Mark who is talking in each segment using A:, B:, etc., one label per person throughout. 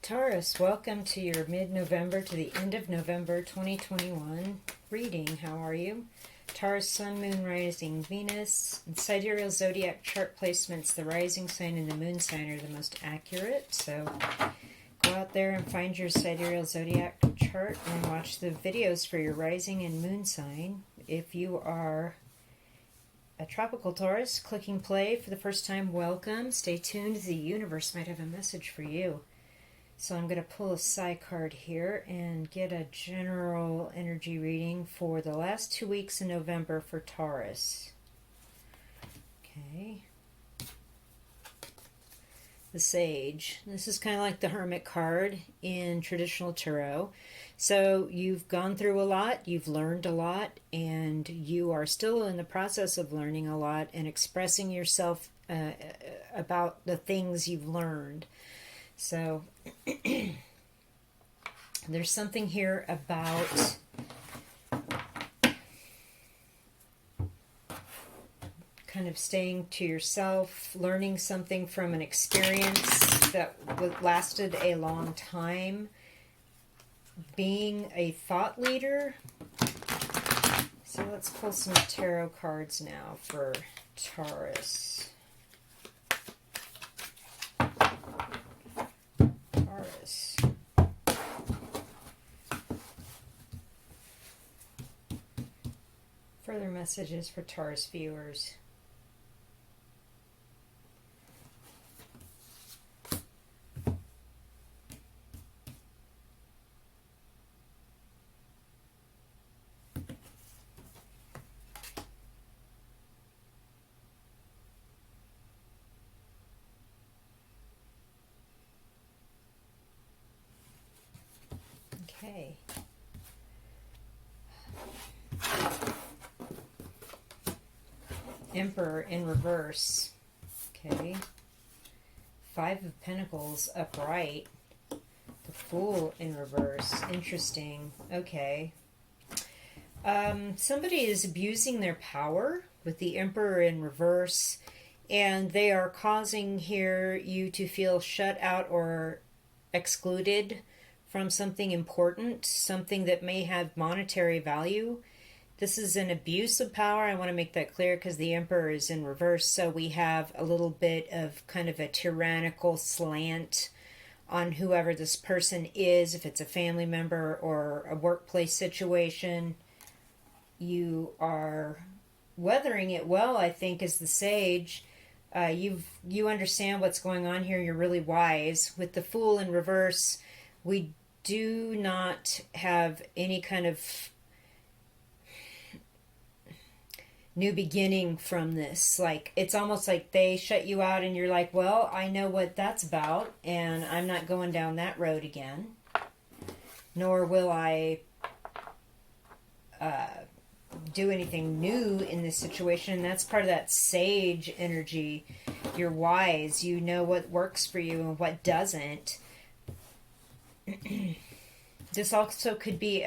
A: Taurus, welcome to your mid-November to the end of November 2021 reading. How are you? Taurus, Sun, Moon, Rising, Venus. In sidereal zodiac chart placements, the rising sign and the moon sign are the most accurate. So go out there and find your sidereal zodiac chart and watch the videos for your rising and moon sign. If you are a tropical Taurus, clicking play for the first time, welcome. Stay tuned. The universe might have a message for you. So I'm going to pull a Psi card here and get a general energy reading for the last 2 weeks in November for Taurus. Okay. The Sage. This is kind of like the Hermit card in traditional tarot. So you've gone through a lot, you've learned a lot, and you are still in the process of learning a lot and expressing yourself about the things you've learned. So there's something here about kind of staying to yourself, learning something from an experience that lasted a long time, being a thought leader. So let's pull some tarot cards now for Taurus. Further messages for Taurus viewers. Okay. Emperor in reverse. Okay. Five of Pentacles upright. The Fool in reverse. Interesting. Okay. Somebody is abusing their power with the Emperor in reverse, and they are causing here you to feel shut out or excluded from something important, something that may have monetary value. This is an abuse of power. I want to make that clear because the Emperor is in reverse. So we have a little bit of kind of a tyrannical slant on whoever this person is. If it's a family member or a workplace situation, you are weathering it well, I think, as the Sage. You understand what's going on here. You're really wise. With the Fool in reverse, we do not have any kind of new beginning from this. Like, it's almost like they shut you out and you're like, well, I know what that's about and I'm not going down that road again, nor will I do anything new in this situation. And that's part of that Sage energy. You're wise, you know what works for you and what doesn't. This also could be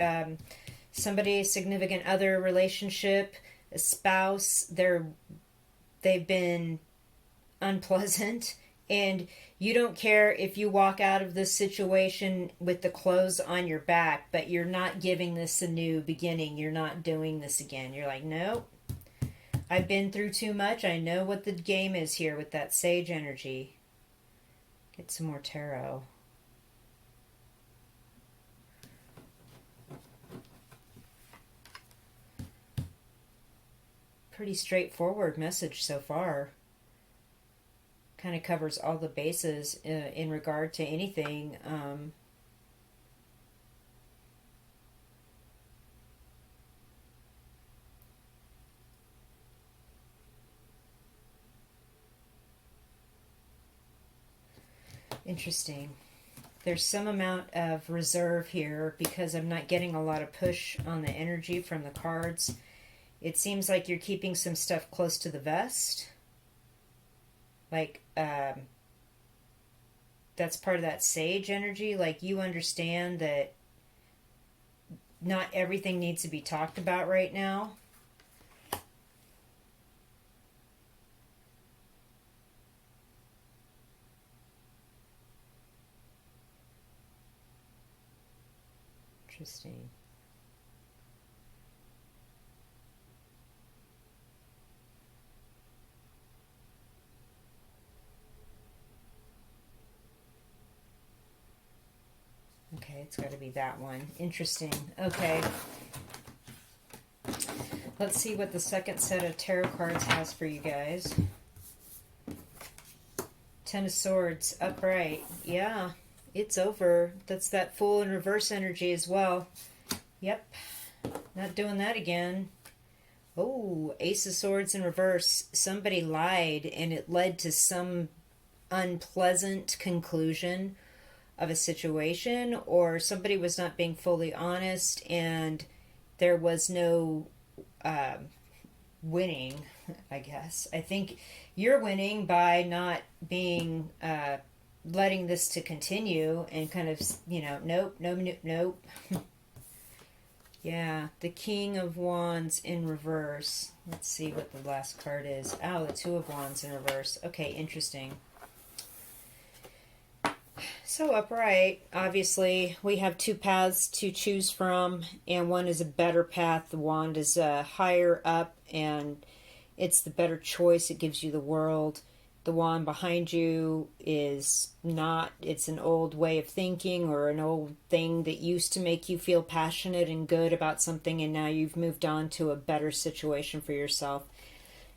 A: somebody, significant other relationship, a spouse. They've been unpleasant, and you don't care if you walk out of this situation with the clothes on your back, but you're not giving this a new beginning. You're not doing this again. You're like, nope, I've been through too much. I know what the game is here with that Sage energy. Get some more tarot. Pretty straightforward message so far. Kind of covers all the bases in regard to anything. Interesting. There's some amount of reserve here because I'm not getting a lot of push on the energy from the cards. It seems like you're keeping some stuff close to the vest. Like, that's part of that Sage energy. Like, you understand that not everything needs to be talked about right now. Interesting. Okay, it's got to be that one. Interesting. Okay. Let's see what the second set of tarot cards has for you guys. Ten of Swords, upright. Yeah, it's over. That's that Fool in reverse energy as well. Yep. Not doing that again. Oh, Ace of Swords in reverse. Somebody lied and it led to some unpleasant conclusion of a situation, or somebody was not being fully honest and there was no winning, I guess. I think you're winning by not being letting this to continue and kind of, nope. Yeah, the King of Wands in reverse. Let's see what the last card is. Oh, the Two of Wands in reverse. Okay, interesting. So upright, obviously, we have two paths to choose from, and one is a better path. The wand is higher up, and it's the better choice. It gives you the world. The wand behind you is not, it's an old way of thinking or an old thing that used to make you feel passionate and good about something, and now you've moved on to a better situation for yourself.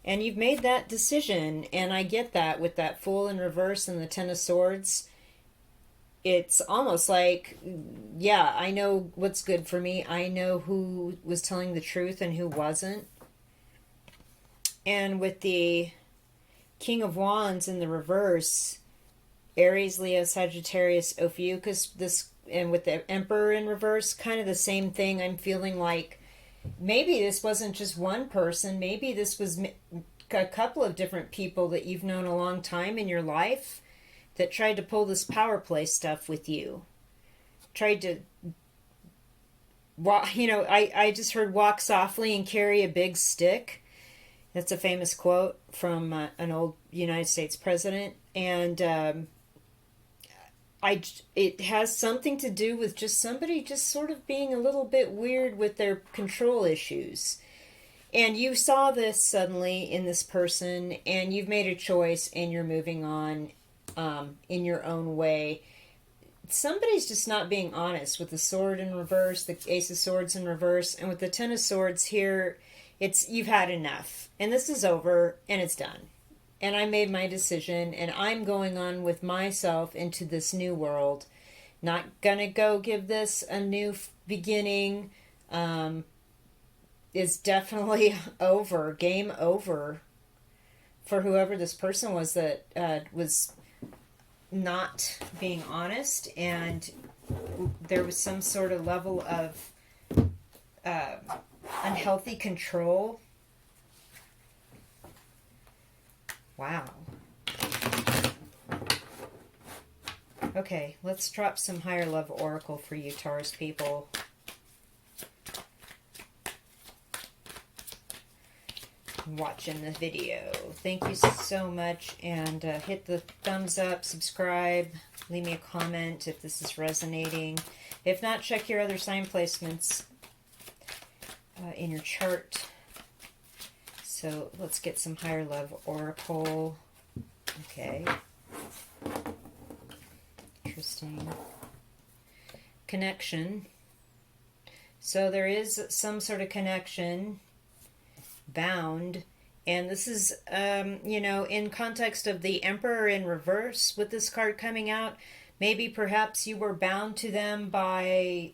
A: And you've made that decision, and I get that with that Fool in reverse and the Ten of Swords. It's almost like, yeah, I know what's good for me. I know who was telling the truth and who wasn't. And with the King of Wands in the reverse, Aries, Leo, Sagittarius, Ophiuchus, this, and with the Emperor in reverse, kind of the same thing. I'm feeling like maybe this wasn't just one person. Maybe this was a couple of different people that you've known a long time in your life that tried to pull this power play stuff with you. Tried to, I just heard walk softly and carry a big stick. That's a famous quote from an old United States president. And it has something to do with just somebody just sort of being a little bit weird with their control issues. And you saw this suddenly in this person, and you've made a choice, and you're moving on in your own way. Somebody's just not being honest with the Sword in reverse, the Ace of Swords in reverse, and with the Ten of Swords here, it's you've had enough, and this is over, and it's done. And I made my decision, and I'm going on with myself into this new world. Not gonna go give this a new beginning. It's definitely over, game over for whoever this person was that was not being honest, and there was some sort of level of unhealthy control. Wow. Okay, let's drop some higher love oracle for you, Taurus people. Watching the video. Thank you so much, and hit the thumbs up, subscribe, leave me a comment if this is resonating. If not, check your other sign placements in your chart. So let's get some higher love oracle. Okay. Interesting. Connection. So there is some sort of connection. Bound, and this is in context of the Emperor in reverse with this card coming out. Maybe perhaps you were bound to them by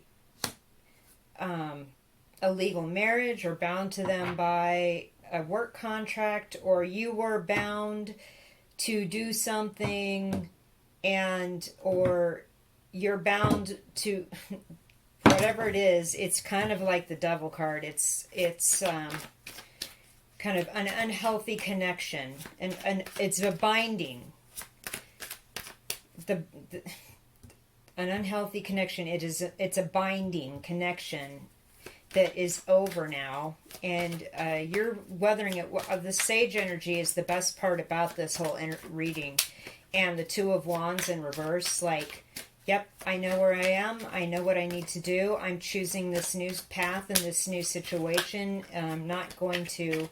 A: a legal marriage, or bound to them by a work contract, or you were bound to do something, or you're bound to whatever it is. It's kind of like the Devil card. It's kind of an unhealthy connection, and it's a binding. An unhealthy connection. It's a binding connection that is over now, and you're weathering it. The Sage energy is the best part about this whole reading, and the Two of Wands in reverse. Like, Yep, I know where I am. I know what I need to do. I'm choosing this new path and this new situation. I'm not going to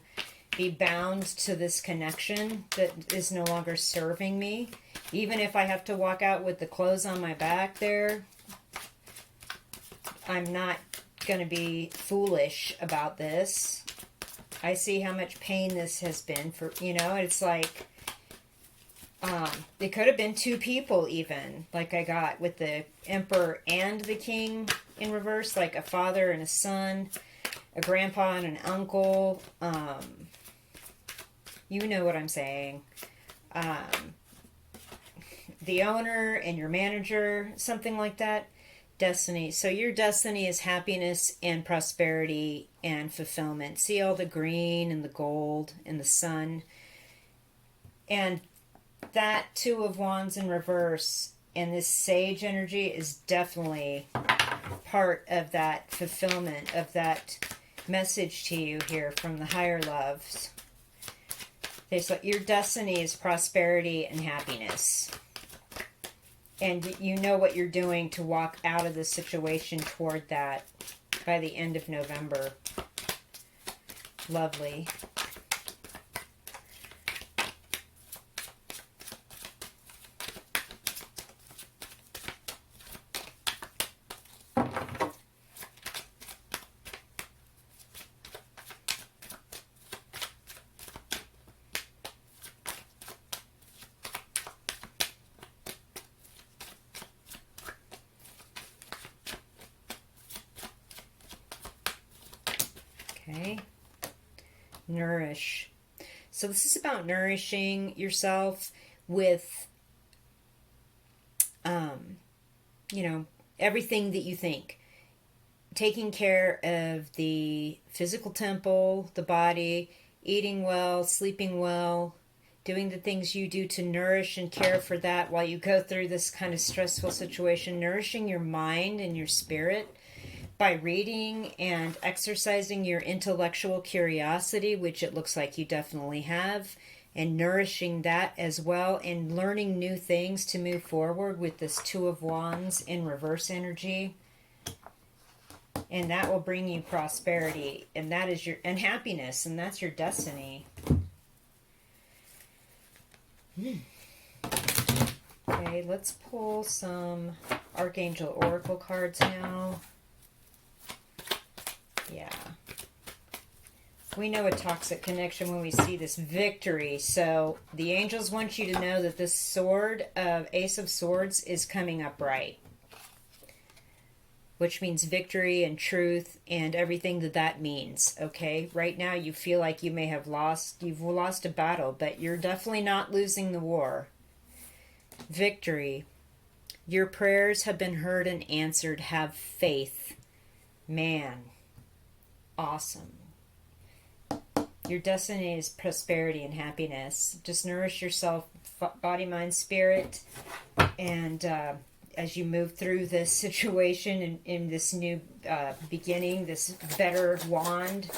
A: be bound to this connection that is no longer serving me. Even if I have to walk out with the clothes on my back there, I'm not going to be foolish about this. I see how much pain this has been for, it's like, it could have been two people even, like I got with the Emperor and the King in reverse, like a father and a son, a grandpa and an uncle. You know what I'm saying. The owner and your manager, something like that. Destiny. So your destiny is happiness and prosperity and fulfillment. See all the green and the gold and the sun. And that Two of Wands in reverse and this sage energy is definitely part of that fulfillment, of that message to you here from the higher loves. It's like your destiny is prosperity and happiness. And you know what you're doing to walk out of the situation toward that by the end of November. Lovely. Okay. Nourish. So this is about nourishing yourself with, everything that you think. Taking care of the physical temple, the body, eating well, sleeping well, doing the things you do to nourish and care for that while you go through this kind of stressful situation. Nourishing your mind and your spirit by reading and exercising your intellectual curiosity, which it looks like you definitely have, and nourishing that as well, and learning new things to move forward with this Two of Wands in reverse energy. And that will bring you prosperity, and that is and happiness, and that's your destiny. Okay, let's pull some Archangel Oracle cards now. Yeah. We know a toxic connection when we see this victory. So the angels want you to know that this sword of Ace of Swords is coming up right. Which means victory and truth and everything that means. Okay? Right now you feel like you may have you've lost a battle, but you're definitely not losing the war. Victory. Your prayers have been heard and answered. Have faith. Man. Awesome. Your destiny is prosperity and happiness. Just nourish yourself, body, mind, spirit, and as you move through this situation in this new beginning, this better wand,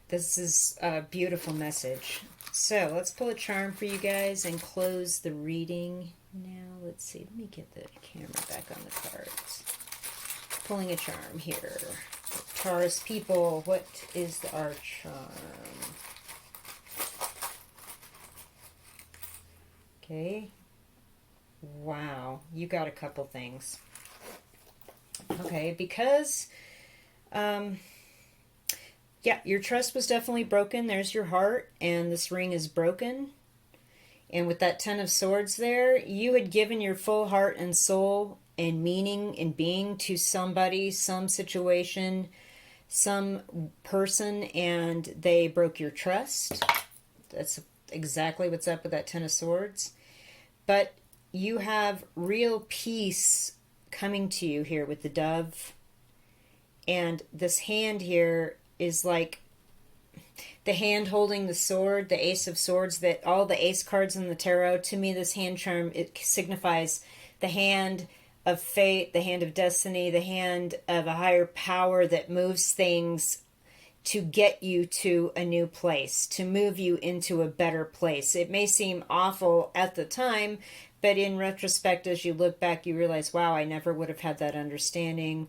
A: this is a beautiful message. So let's pull a charm for you guys and close the reading. Now, let's see. Let me get the camera back on the cards. Pulling a charm here. Taurus people, what is our charm? Okay. Wow, you got a couple things. Okay, because, yeah, your trust was definitely broken. There's your heart, and this ring is broken. And with that Ten of Swords there, you had given your full heart and soul and meaning and being to somebody, some situation, some person, and they broke your trust. That's exactly what's up with that Ten of Swords. But you have real peace coming to you here with the dove. And this hand here is like the hand holding the sword, the Ace of Swords, that all the ace cards in the tarot. To me, this hand charm, it signifies the hand of fate, the hand of destiny, the hand of a higher power that moves things to get you to a new place, to move you into a better place. It may seem awful at the time, but in retrospect, as you look back, you realize, wow, I never would have had that understanding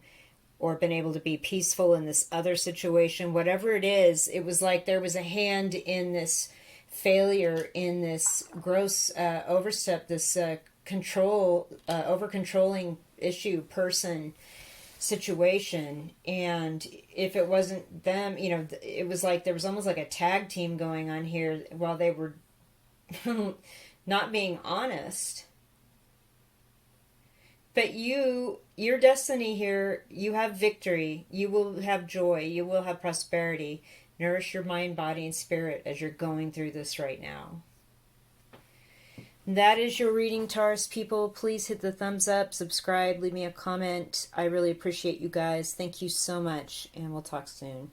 A: or been able to be peaceful in this other situation. Whatever it is, it was like there was a hand in this failure, in this gross overstep, this over controlling issue, person, situation. And if it wasn't them, it was like there was almost like a tag team going on here while they were not being honest. But your destiny here, you have victory, you will have joy, you will have prosperity. Nourish your mind, body, and spirit as you're going through this right now. That is your reading, Taurus people. Please hit the thumbs up, subscribe, leave me a comment. I really appreciate you guys. Thank you so much, and we'll talk soon.